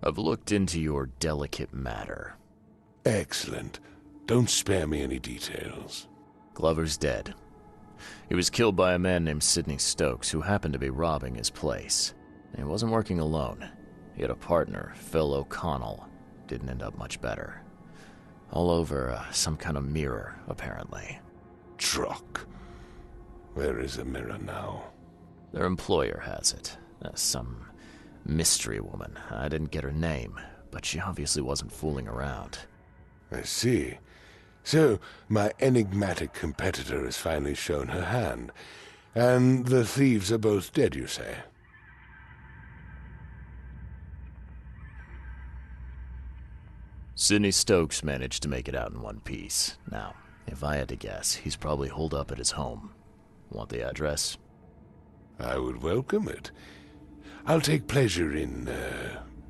I've looked into your delicate matter. Excellent. Don't spare me any details. Glover's dead. He was killed by a man named Sidney Stokes, who happened to be robbing his place. He wasn't working alone. He had a partner, Phil O'Connell. Didn't end up much better. All over some kind of mirror, apparently. Truck. Where is the mirror now? Their employer has it. Some mystery woman. I didn't get her name, but she obviously wasn't fooling around. I see. So, my enigmatic competitor has finally shown her hand. And the thieves are both dead, you say? Sidney Stokes managed to make it out in one piece. Now, if I had to guess, he's probably holed up at his home. Want the address? I would welcome it. I'll take pleasure in,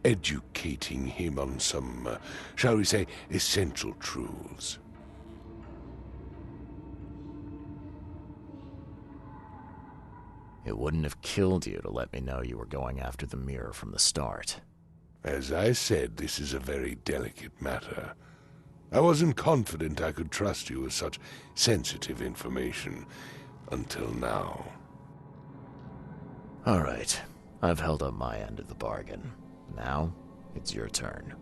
educating him on some, shall we say, essential truths. It wouldn't have killed you to let me know you were going after the mirror from the start. As I said, this is a very delicate matter. I wasn't confident I could trust you with such sensitive information until now. All right. I've held up my end of the bargain. Now, it's your turn.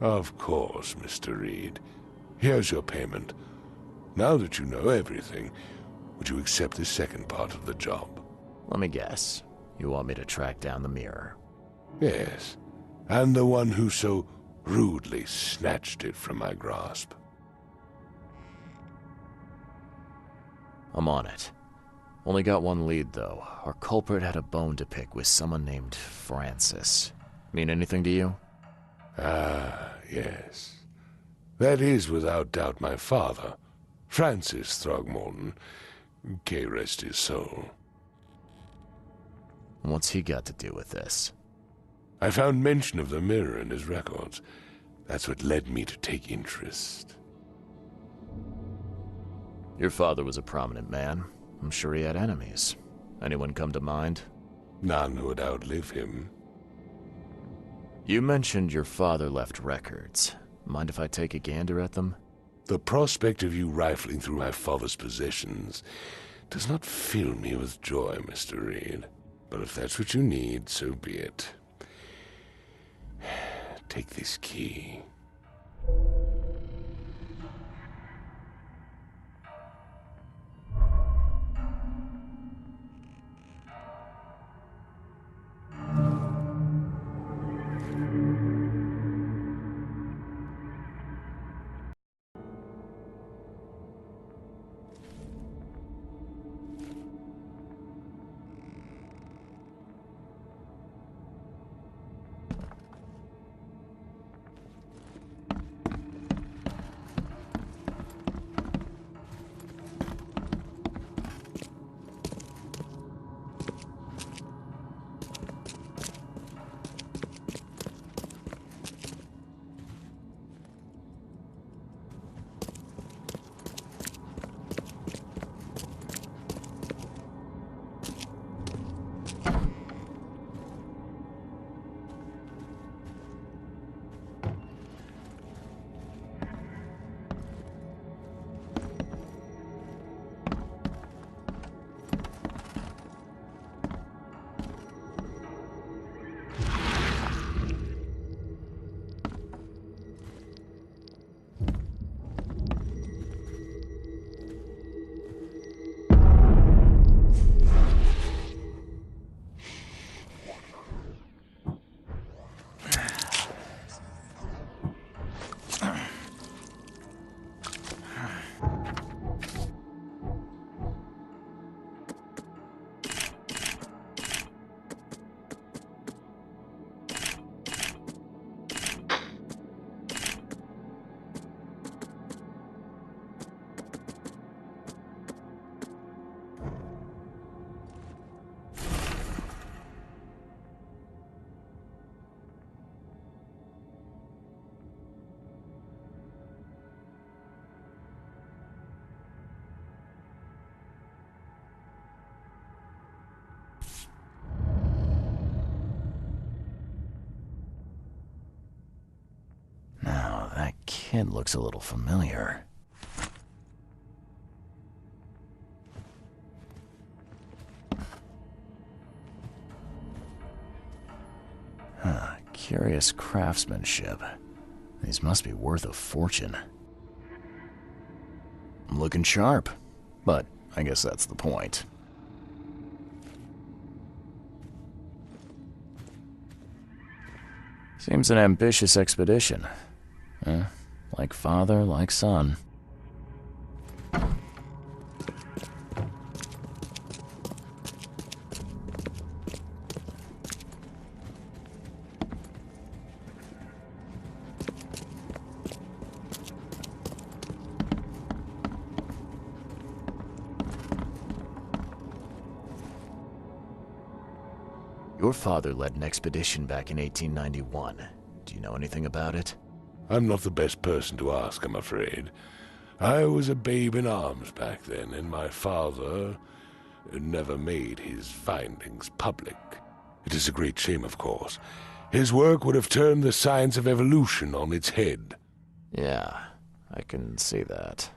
Of course, Mr. Reed. Here's your payment. Now that you know everything, would you accept the second part of the job? Let me guess. You want me to track down the mirror? Yes, and the one who so rudely snatched it from my grasp. I'm on it. Only got one lead, though. Our culprit had a bone to pick with someone named Francis. Mean anything to you? Ah, yes. That is without doubt my father, Francis Throgmorton. May rest his soul. What's he got to do with this? I found mention of the mirror in his records. That's what led me to take interest. Your father was a prominent man. I'm sure he had enemies. Anyone come to mind? None who would outlive him. You mentioned your father left records. Mind if I take a gander at them? The prospect of you rifling through my father's possessions does not fill me with joy, Mr. Reed. But if that's what you need, so be it. Take this key. kid looks a little familiar. Curious craftsmanship. These must be worth a fortune. I'm looking sharp, but I guess that's the point. Seems an ambitious expedition. Like father, like son. Your father led an expedition back in 1891. Do you know anything about it? I'm not the best person to ask, I'm afraid. I was a babe in arms back then, and my father never made his findings public. It is a great shame, of course. His work would have turned the science of evolution on its head. Yeah, I can see that.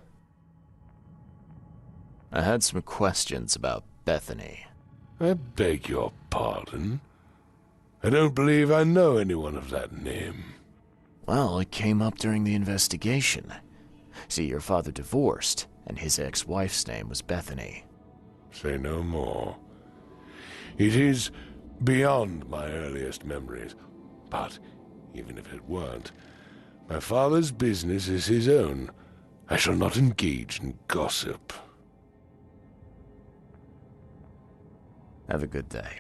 I had some questions about Bethany. I beg your pardon? I don't believe I know anyone of that name. Well, it came up during the investigation. See, your father divorced, and his ex-wife's name was Bethany. Say no more. It is beyond my earliest memories. But even if it weren't, my father's business is his own. I shall not engage in gossip. Have a good day.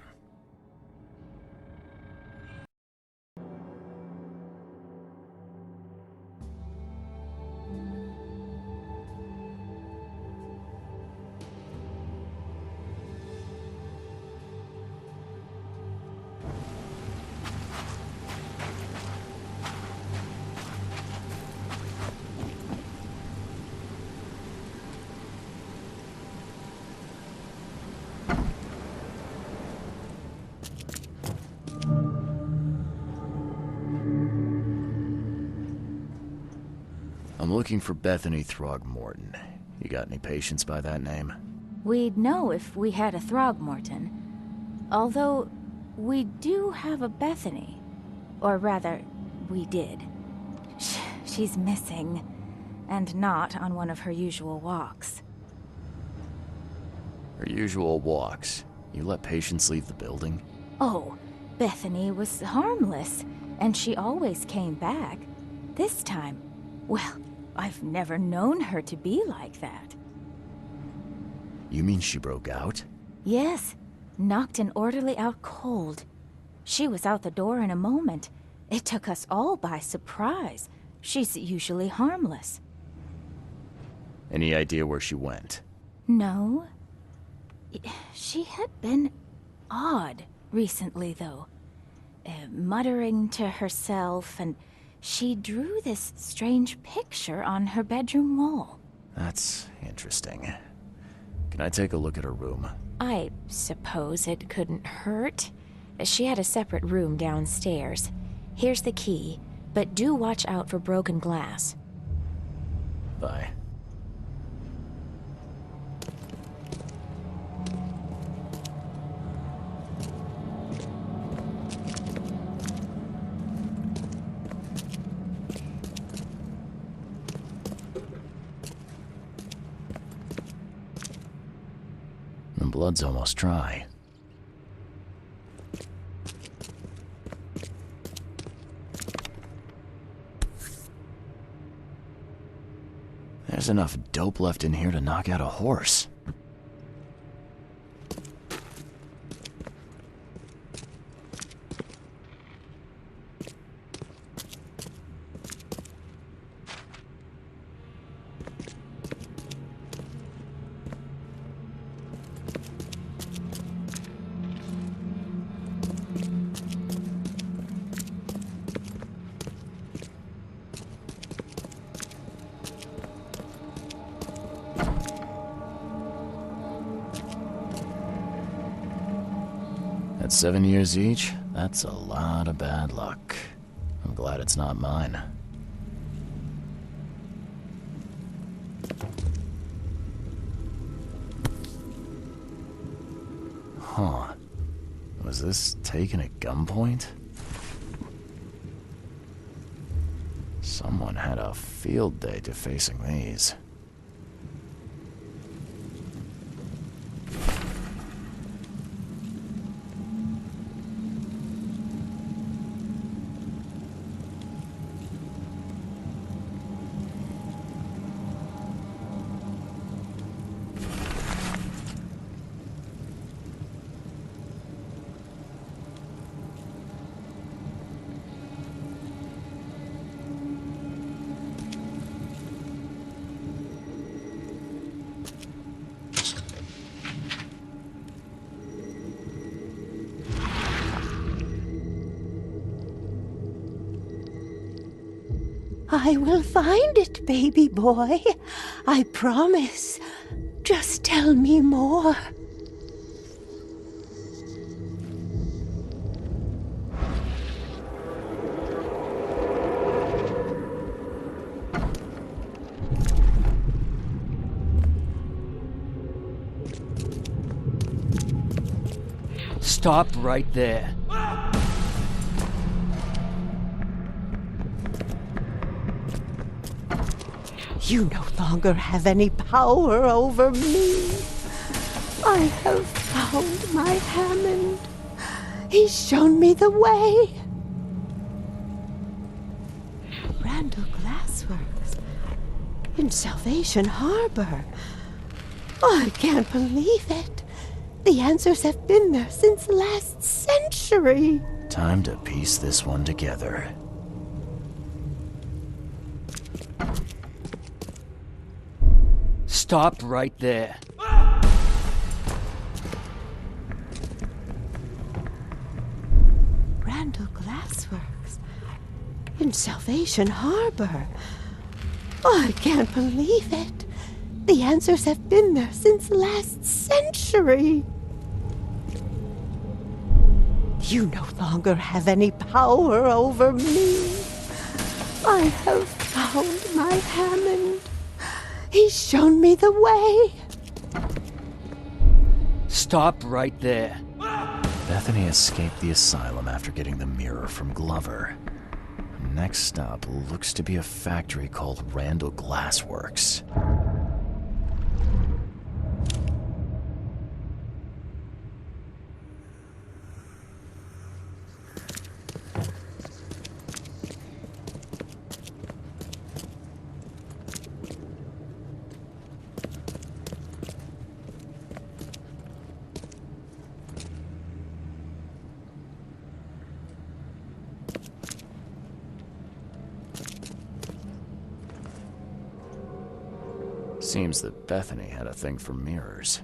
I'm looking for Bethany Throgmorton. You got any patients by that name? We'd know if we had a Throgmorton. Although, we do have a Bethany. Or rather, we did. She's missing, and not on one of her usual walks. Her usual walks? You let patients leave the building? Oh, Bethany was harmless, and she always came back. This time, well, I've never known her to be like that. You mean she broke out? Yes, knocked an orderly out cold. She was out the door in a moment. It took us all by surprise. She's usually harmless. Any idea where she went? No. She had been odd recently, though. Muttering to herself, and she drew this strange picture on her bedroom wall. That's interesting. Can I take a look at her room? I suppose it couldn't hurt. She had a separate room downstairs. Here's the key, but do watch out for broken glass. Bye. The blood's almost dry. There's enough dope left in here to knock out a horse. At 7 years each, that's a lot of bad luck. I'm glad it's not mine. Huh. Was this taken at gunpoint? Someone had a field day defacing these. I will find it, baby boy. I promise. Just tell me more. Stop right there. You no longer have any power over me. I have found my Hammond. He's shown me the way. Randall Glassworks in Salvation Harbor. I can't believe it. The answers have been there since last century. Time to piece this one together. Stop right there. Randall Glassworks in Salvation Harbor. I can't believe it. The answers have been there since last century. You no longer have any power over me. I have found my Hammond. He's shown me the way. Stop right there. Bethany escaped the asylum after getting the mirror from Glover. Next stop looks to be a factory called Randall Glassworks. Seems that Bethany had a thing for mirrors.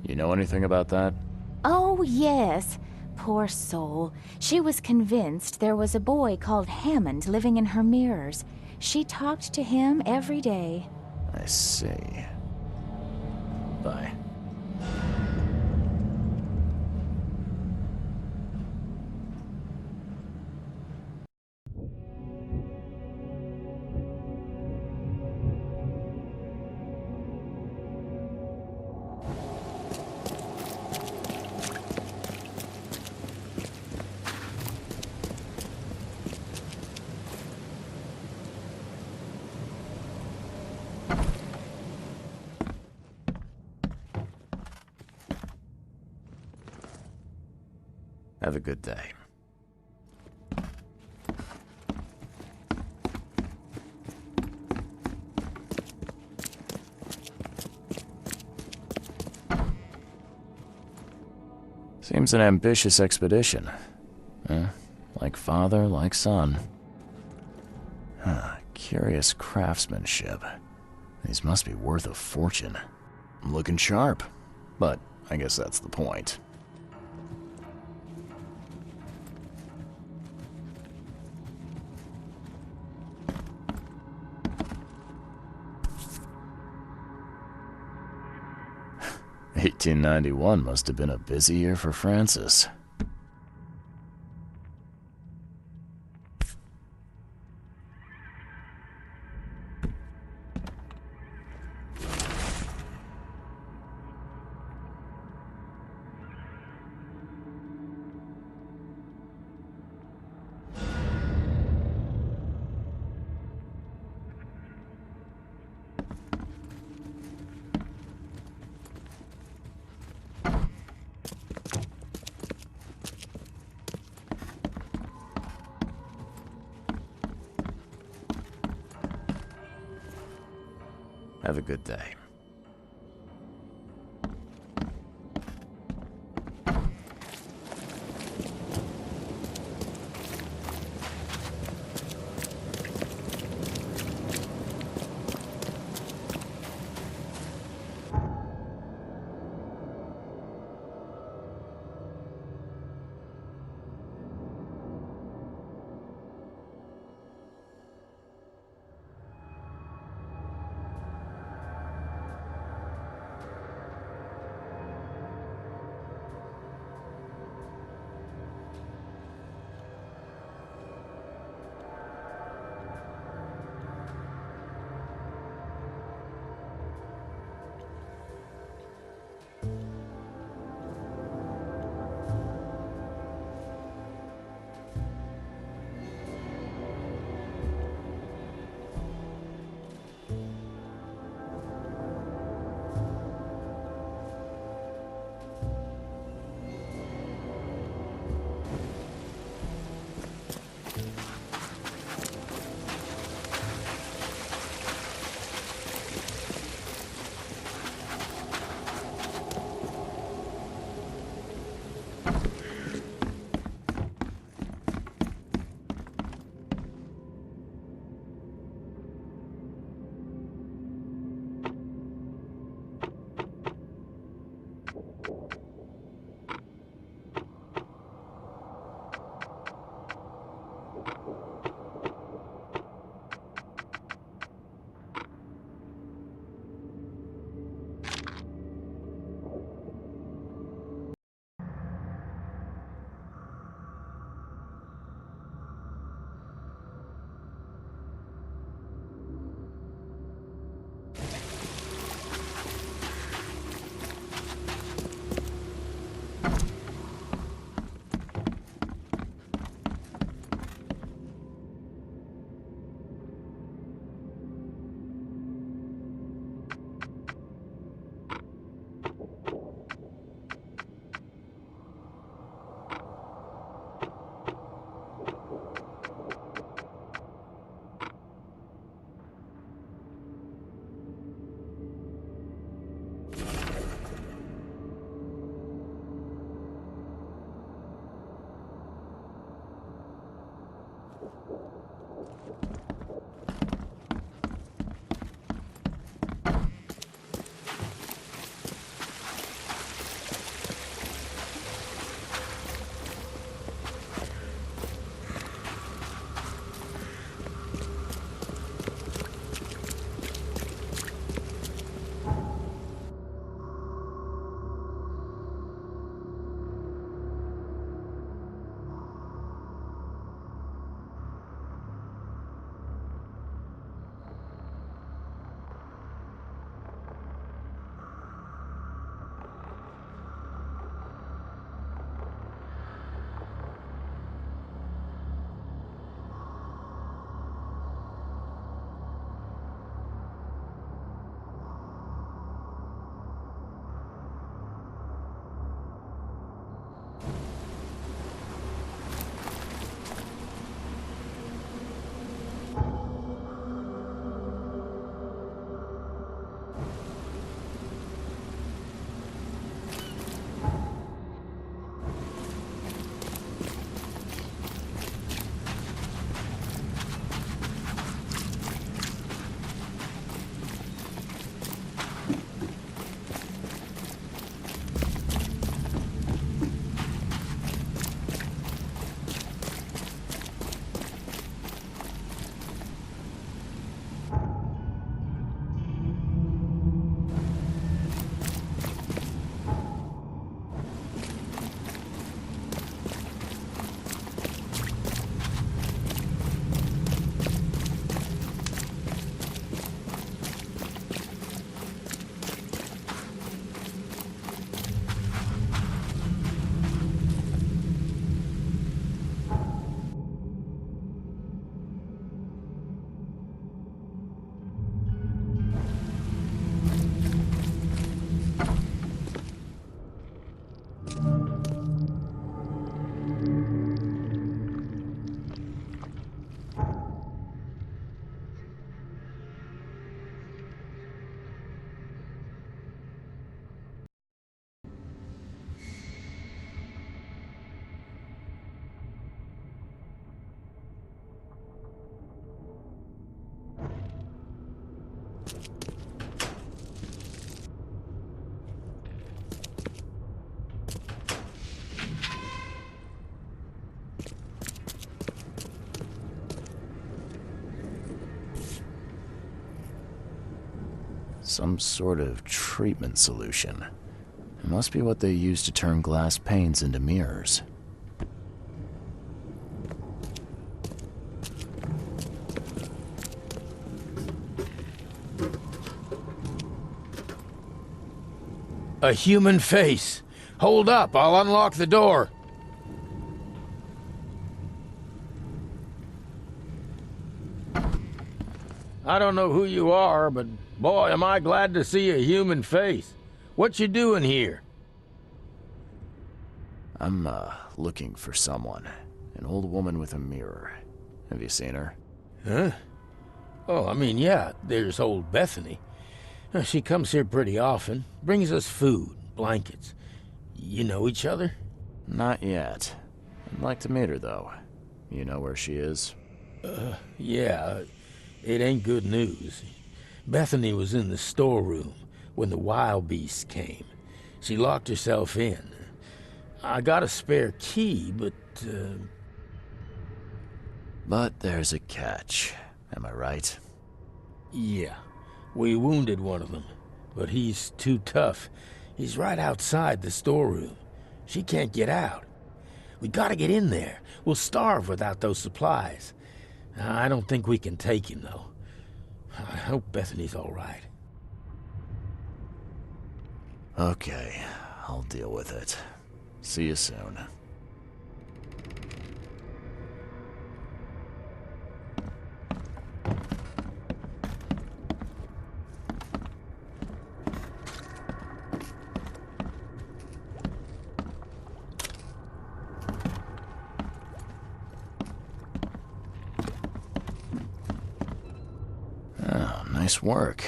You know anything about that? Oh, yes. Poor soul. She was convinced there was a boy called Hammond living in her mirrors. She talked to him every day. I see. Bye. Have a good day. Seems an ambitious expedition. Like father, like son. Curious craftsmanship. These must be worth a fortune. Looking sharp, but I guess that's the point. $1891 must have been a busy year for Francis. Have a good day. Some sort of treatment solution. It must be what they use to turn glass panes into mirrors. A human face. Hold up, I'll unlock the door. I don't know who you are, but boy, am I glad to see a human face. What you doing here? I'm, looking for someone. An old woman with a mirror. Have you seen her? Huh? Oh, I mean, yeah, there's old Bethany. She comes here pretty often, brings us food, blankets. You know each other? Not yet. I'd like to meet her, though. You know where she is? Yeah, it ain't good news. Bethany was in the storeroom when the wild beasts came. She locked herself in. I got a spare key, but... But there's a catch. Am I right? Yeah. We wounded one of them, but he's too tough. He's right outside the storeroom. She can't get out. We gotta get in there. We'll starve without those supplies. I don't think we can take him, though. I hope Bethany's all right. Okay, I'll deal with it. See you soon. Oh, nice work.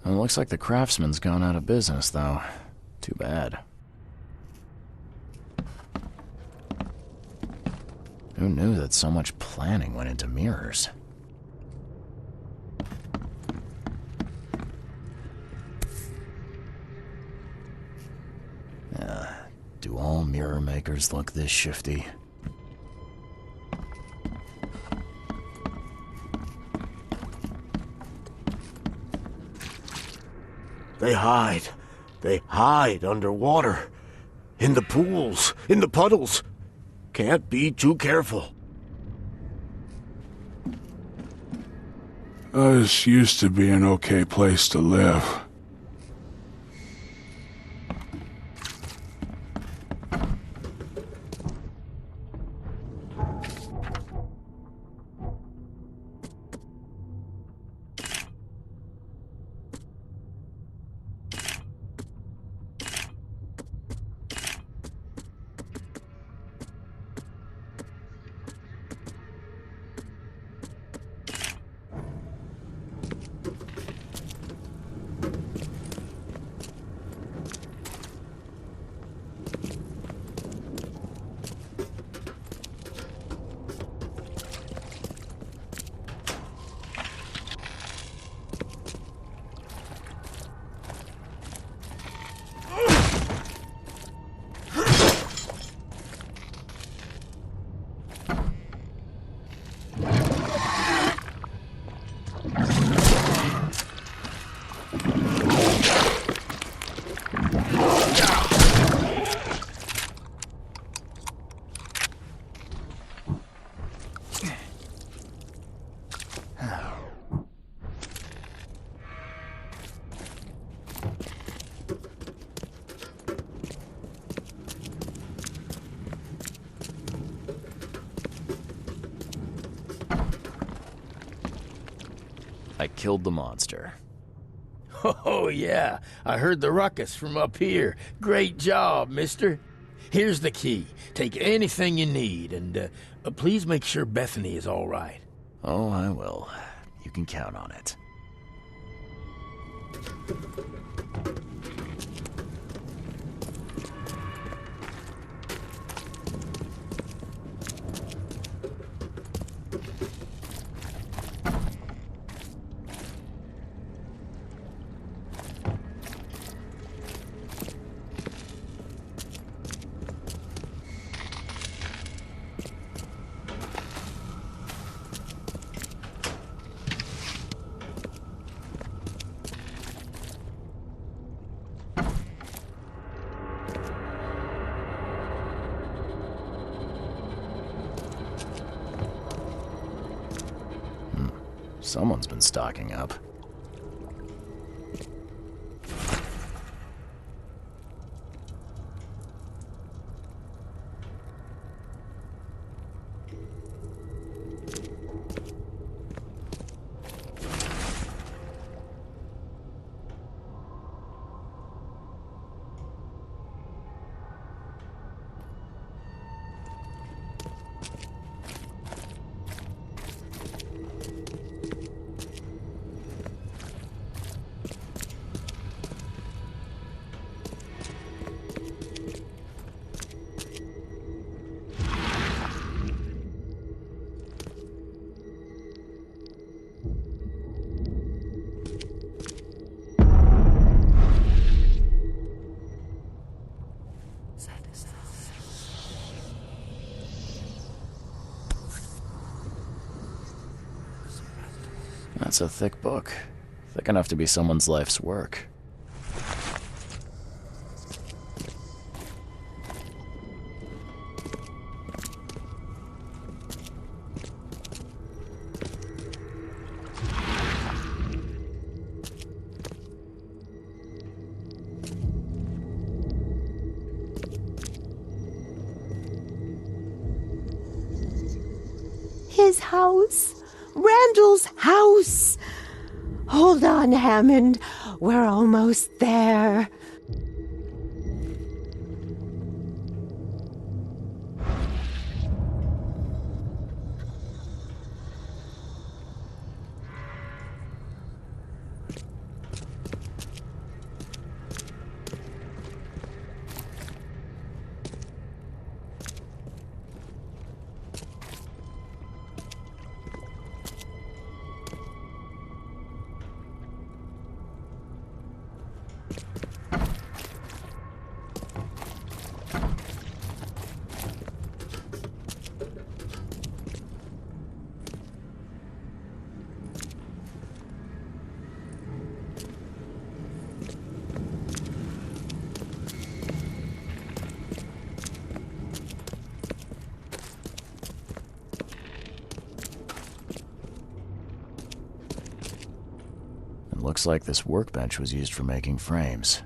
It looks like the craftsman's gone out of business, though. Too bad. Who knew that so much planning went into mirrors? Do all mirror makers look this shifty? They hide. They hide underwater. In the pools, in the puddles. Can't be too careful. This used to be an okay place to live. I killed the monster. Oh, yeah. I heard the ruckus from up here. Great job, mister. Here's the key. Take anything you need, and please make sure Bethany is all right. Oh, I will. You can count on it. Someone's been stocking up. That's a thick book. Thick enough to be someone's life's work. His house. Randall's house. Hold on, Hammond. We're almost there. Looks like this workbench was used for making frames.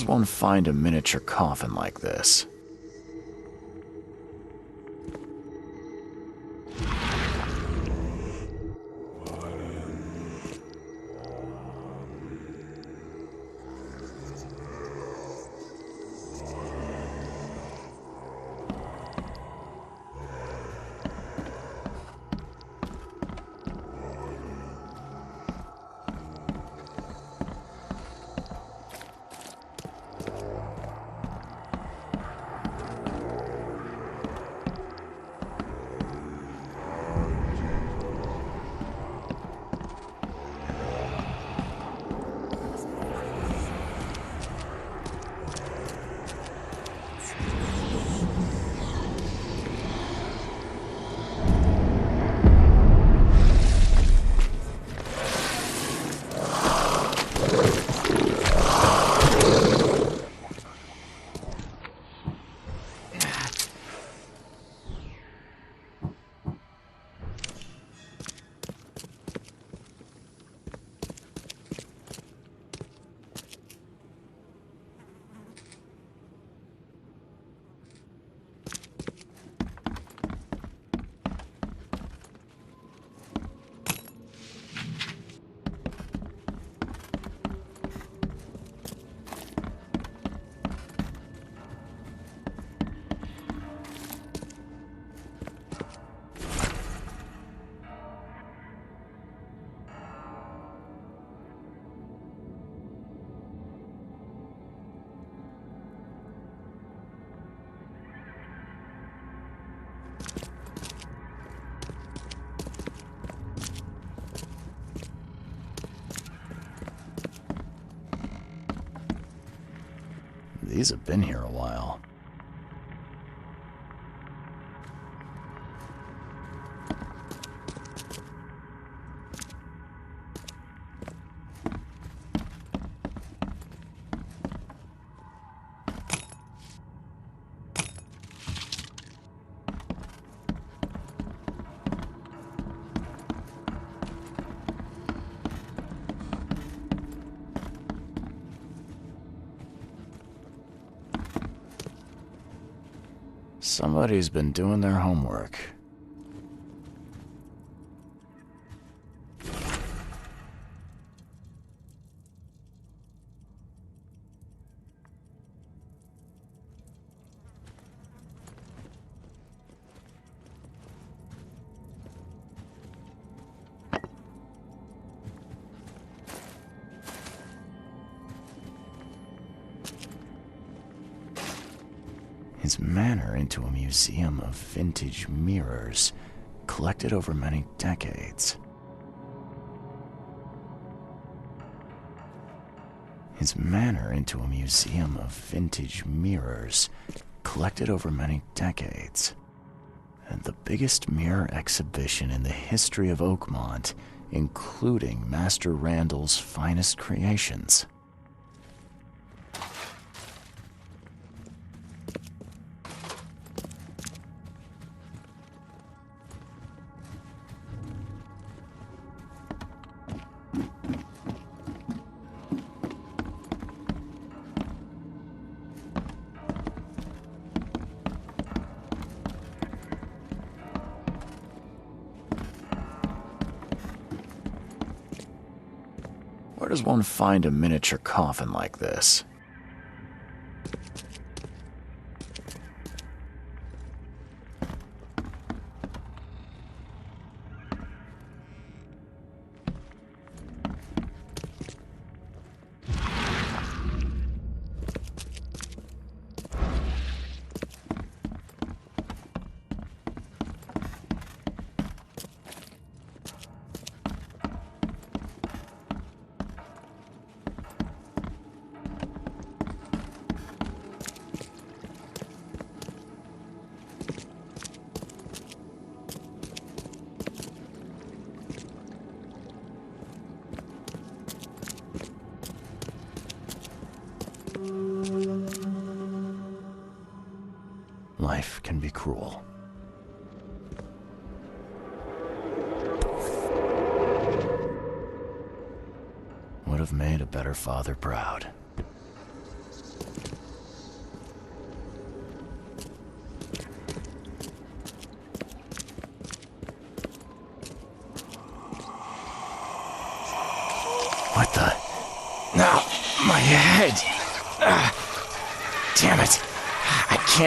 does one find a miniature coffin like this? These have been here a while. Somebody's been doing their homework. His manor into a museum of vintage mirrors, collected over many decades. His manor into a museum of vintage mirrors, collected over many decades. And the biggest mirror exhibition in the history of Oakmont, including Master Randall's finest creations. Where does one find a miniature coffin like this? Life can be cruel. Would have made a better father proud.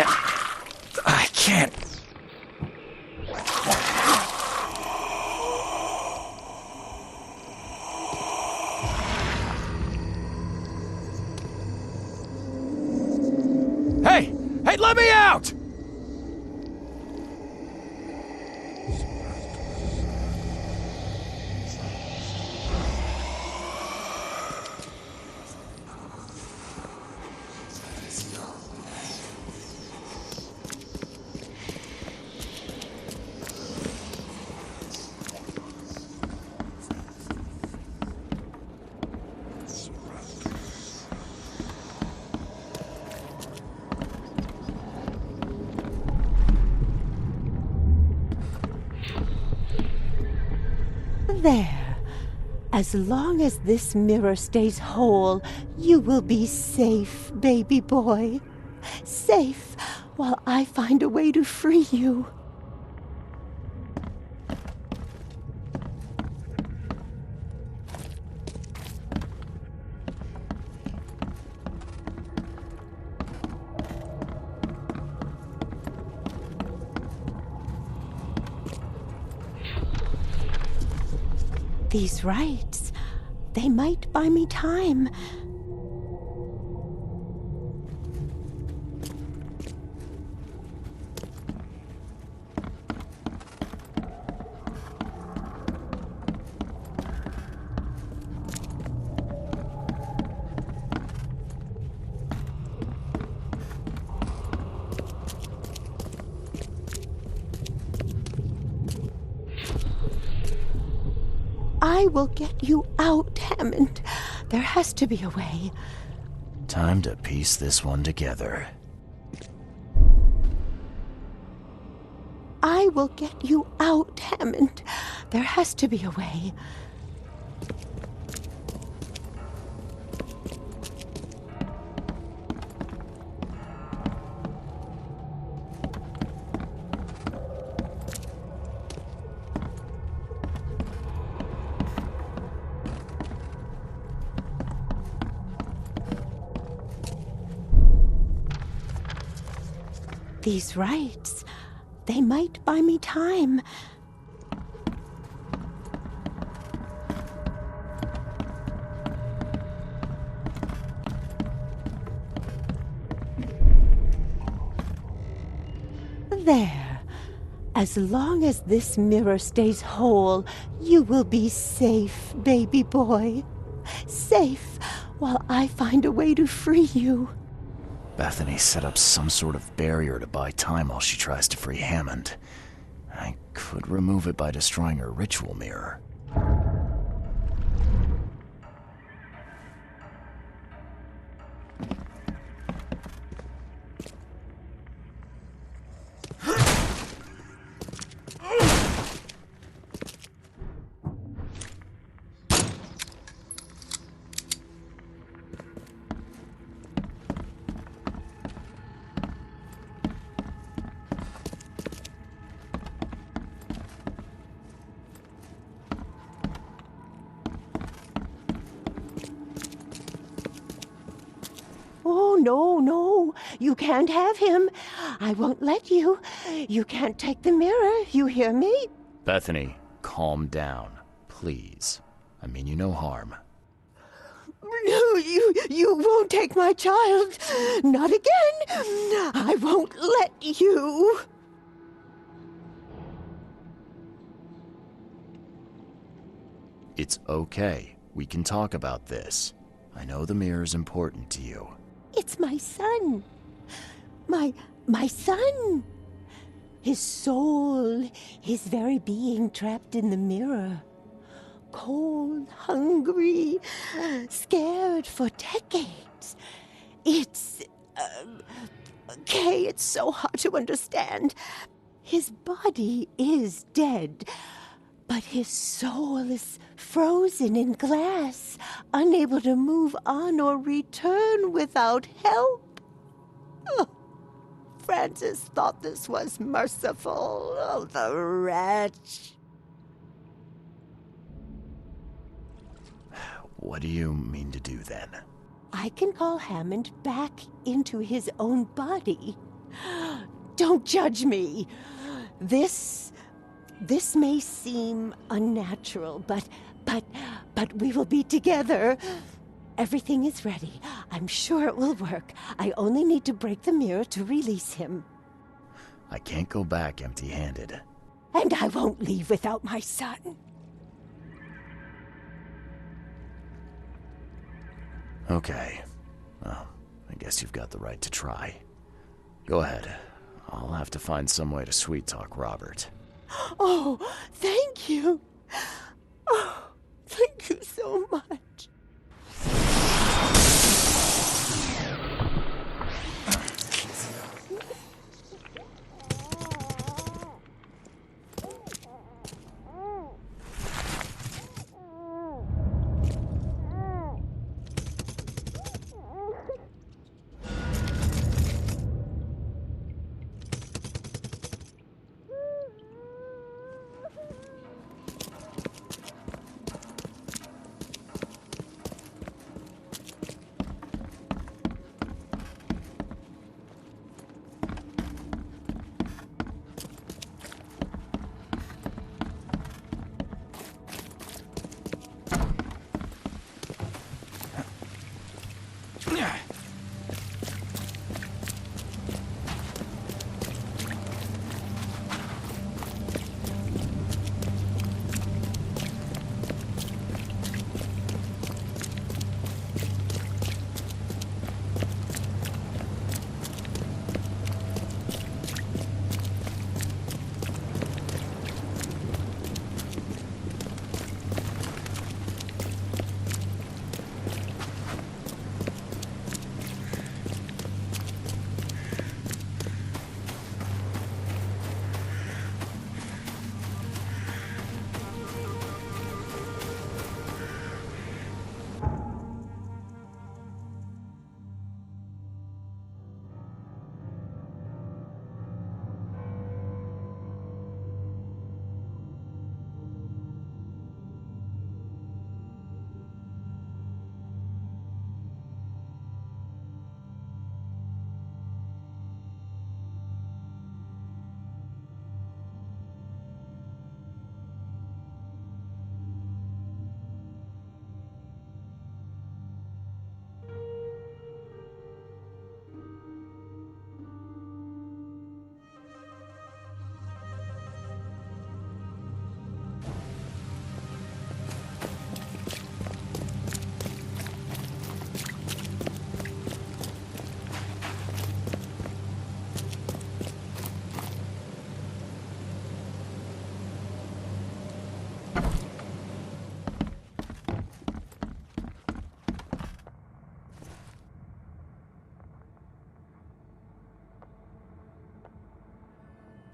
can't. I can't. Hey! Hey, let me out! There. As long as this mirror stays whole, you will be safe, baby boy. Safe while I find a way to free you. These rites, they might buy me time. I will get you out, Hammond. There has to be a way. Time to piece this one together. I will get you out, Hammond. There has to be a way. These rites, they might buy me time. There. As long as this mirror stays whole, you will be safe, baby boy. Safe while I find a way to free you. Bethany set up some sort of barrier to buy time while she tries to free Hammond. I could remove it by destroying her ritual mirror. Oh, no, you can't have him. I won't let you. You can't take the mirror, you hear me? Bethany, calm down, please. I mean you no harm. No, you won't take my child. Not again. I won't let you. It's okay. We can talk about this. I know the mirror's important to you. It's my son. My son. His soul, his very being trapped in the mirror. Cold, hungry, scared for decades. It's... Kay, it's so hard to understand. His body is dead, but his soul is frozen in glass, unable to move on or return without help. Oh, Francis thought this was merciful. Oh, the wretch. What do you mean to do then? I can call Hammond back into his own body. Don't judge me. This may seem unnatural, but we will be together. Everything is ready. I'm sure it will work. I only need to break the mirror to release him. I can't go back empty-handed. And I won't leave without my son. Okay. Well, I guess you've got the right to try. Go ahead. I'll have to find some way to sweet-talk Robert. Oh, thank you. Oh, thank you so much.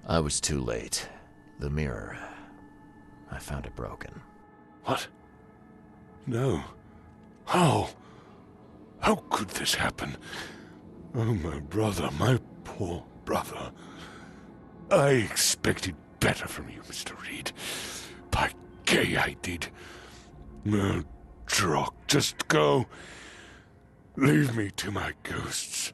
I was too late. The mirror. I found it broken. What? No. How? How could this happen? Oh, my brother, my poor brother. I expected better from you, Mr. Reed. By gay, I did. Oh, Drock, just go. Leave me to my ghosts.